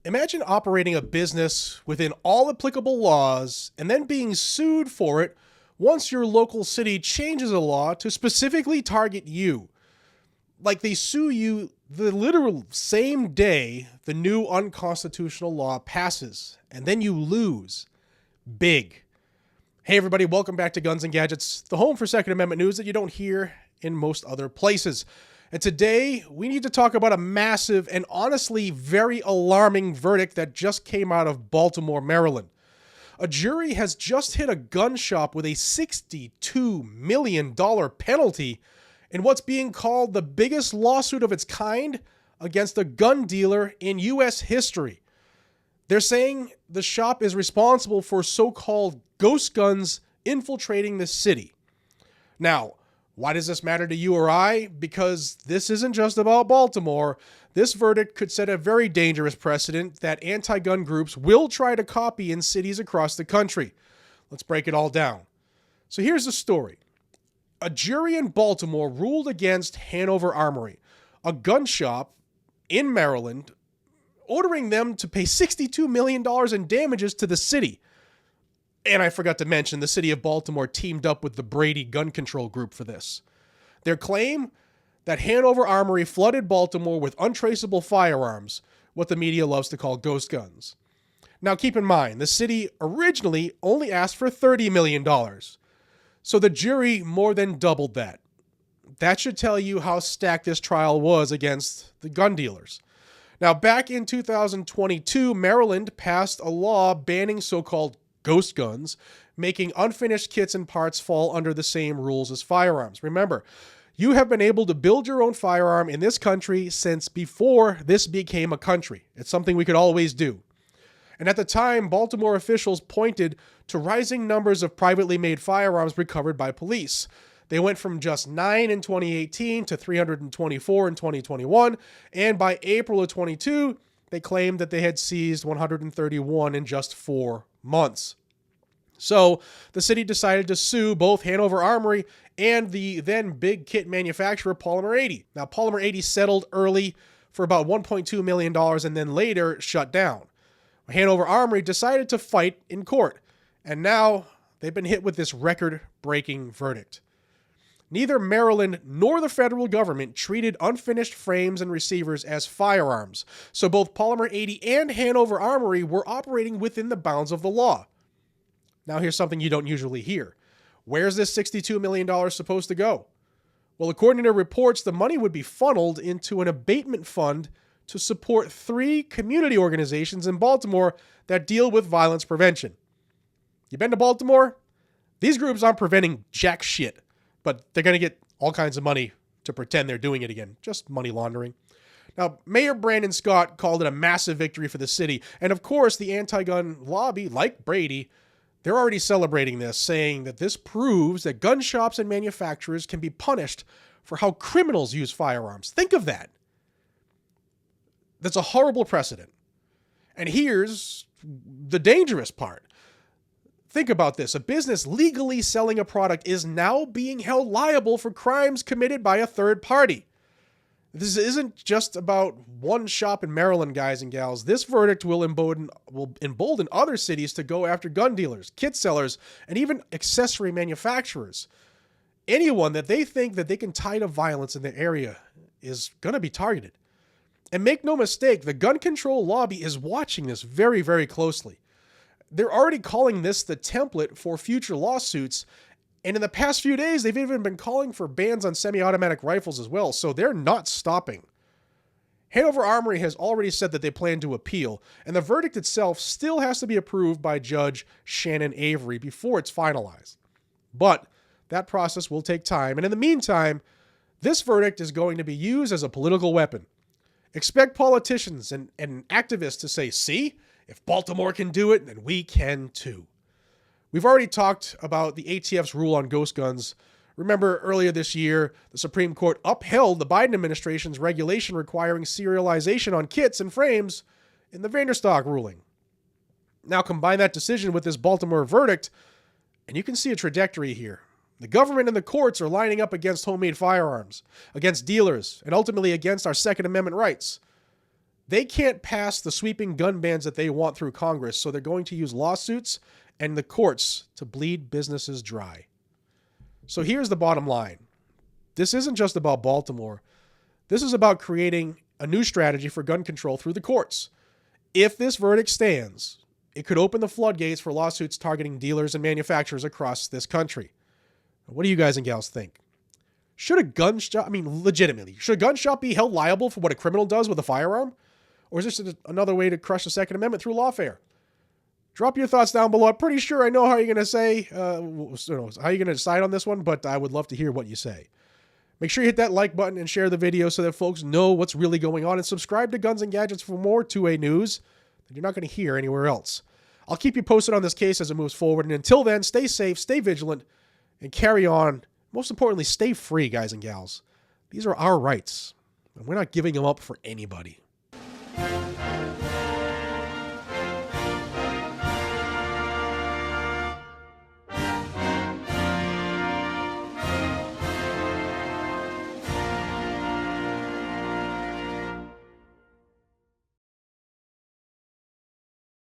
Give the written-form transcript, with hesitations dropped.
Imagine operating a business within all applicable laws and then being sued for it once your local city changes a law to specifically target you. Like they sue you the literal same day the new unconstitutional law passes, and then you lose. Big. Hey everybody, welcome back to Guns and Gadgets, the home for Second Amendment news that you don't hear in most other places. And today, we need to talk about a massive and honestly very alarming verdict that just came out of Baltimore, Maryland. A jury has just hit a gun shop with a $62 million penalty in what's being called the biggest lawsuit of its kind against a gun dealer in U.S. history. They're saying the shop is responsible for so-called ghost guns infiltrating the city. Now, why does this matter to you or I? Because this isn't just about Baltimore. This verdict could set a very dangerous precedent that anti-gun groups will try to copy in cities across the country. Let's break it all down. So here's the story. A jury in Baltimore ruled against Hanover Armory, a gun shop in Maryland, ordering them to pay $62 million in damages to the city. And I forgot to mention, the city of Baltimore teamed up with the Brady gun control group for this. Their claim that Hanover Armory flooded Baltimore with untraceable firearms, what the media loves to call ghost guns. Now keep in mind, the city originally only asked for $30 million. So the jury more than doubled that. That should tell you how stacked this trial was against the gun dealers. Now back in 2022, Maryland passed a law banning so-called ghost guns, making unfinished kits and parts fall under the same rules as firearms. Remember, you have been able to build your own firearm in this country since before this became a country. It's something we could always do. And at the time, Baltimore officials pointed to rising numbers of privately made firearms recovered by police. They went from just 9 in 2018 to 324 in 2021, and by April of 22, they claimed that they had seized 131 in just 4 months. So the city decided to sue both Hanover Armory and the then big kit manufacturer Polymer 80. Now, Polymer 80 settled early for about $1.2 million and then later shut down. Hanover Armory decided to fight in court, and now they've been hit with this record-breaking verdict. Neither Maryland nor the federal government treated unfinished frames and receivers as firearms, so both Polymer 80 and Hanover Armory were operating within the bounds of the law. Now here's something you don't usually hear. Where's this $62 million supposed to go? Well, according to reports, the money would be funneled into an abatement fund to support 3 community organizations in Baltimore that deal with violence prevention. You been to Baltimore? These groups aren't preventing jack shit, but they're going to get all kinds of money to pretend they're doing it again. Just money laundering. Now, Mayor Brandon Scott called it a massive victory for the city. And of course, the anti-gun lobby, like Brady, they're already celebrating this, saying that this proves that gun shops and manufacturers can be punished for how criminals use firearms. Think of that. That's a horrible precedent. And here's the dangerous part. Think about this. A business legally selling a product is now being held liable for crimes committed by a third party. This isn't just about one shop in Maryland, guys and gals. This verdict will embolden other cities to go after gun dealers, kit sellers, and even accessory manufacturers. Anyone that they think that they can tie to violence in their area is going to be targeted. And make no mistake, the gun control lobby is watching this very, very closely. They're already calling this the template for future lawsuits. And in the past few days, they've even been calling for bans on semi-automatic rifles as well. So they're not stopping. Hanover Armory has already said that they plan to appeal, and the verdict itself still has to be approved by Judge Shannon Avery before it's finalized. But that process will take time. And in the meantime, this verdict is going to be used as a political weapon. Expect politicians and activists to say, see, if Baltimore can do it, then we can too. We've already talked about the ATF's rule on ghost guns. Remember, earlier this year, the Supreme Court upheld the Biden administration's regulation requiring serialization on kits and frames in the Vanderstock ruling. Now combine that decision with this Baltimore verdict, and you can see a trajectory here. The government and the courts are lining up against homemade firearms, against dealers, and ultimately against our Second Amendment rights. They can't pass the sweeping gun bans that they want through Congress, so they're going to use lawsuits and the courts to bleed businesses dry. So here's the bottom line. This isn't just about Baltimore. This is about creating a new strategy for gun control through the courts. If this verdict stands, it could open the floodgates for lawsuits targeting dealers and manufacturers across this country. What do you guys and gals think? Should a gun shop, legitimately, should a gun shop be held liable for what a criminal does with a firearm? Or is this another way to crush the Second Amendment through lawfare? Drop your thoughts down below. I'm pretty sure I know how you're going to say, how you're going to decide on this one, but I would love to hear what you say. Make sure you hit that like button and share the video so that folks know what's really going on, and subscribe to Guns and Gadgets for more 2A news that you're not going to hear anywhere else. I'll keep you posted on this case as it moves forward, and until then, stay safe, stay vigilant, and carry on. Most importantly, stay free, guys and gals. These are our rights, and we're not giving them up for anybody.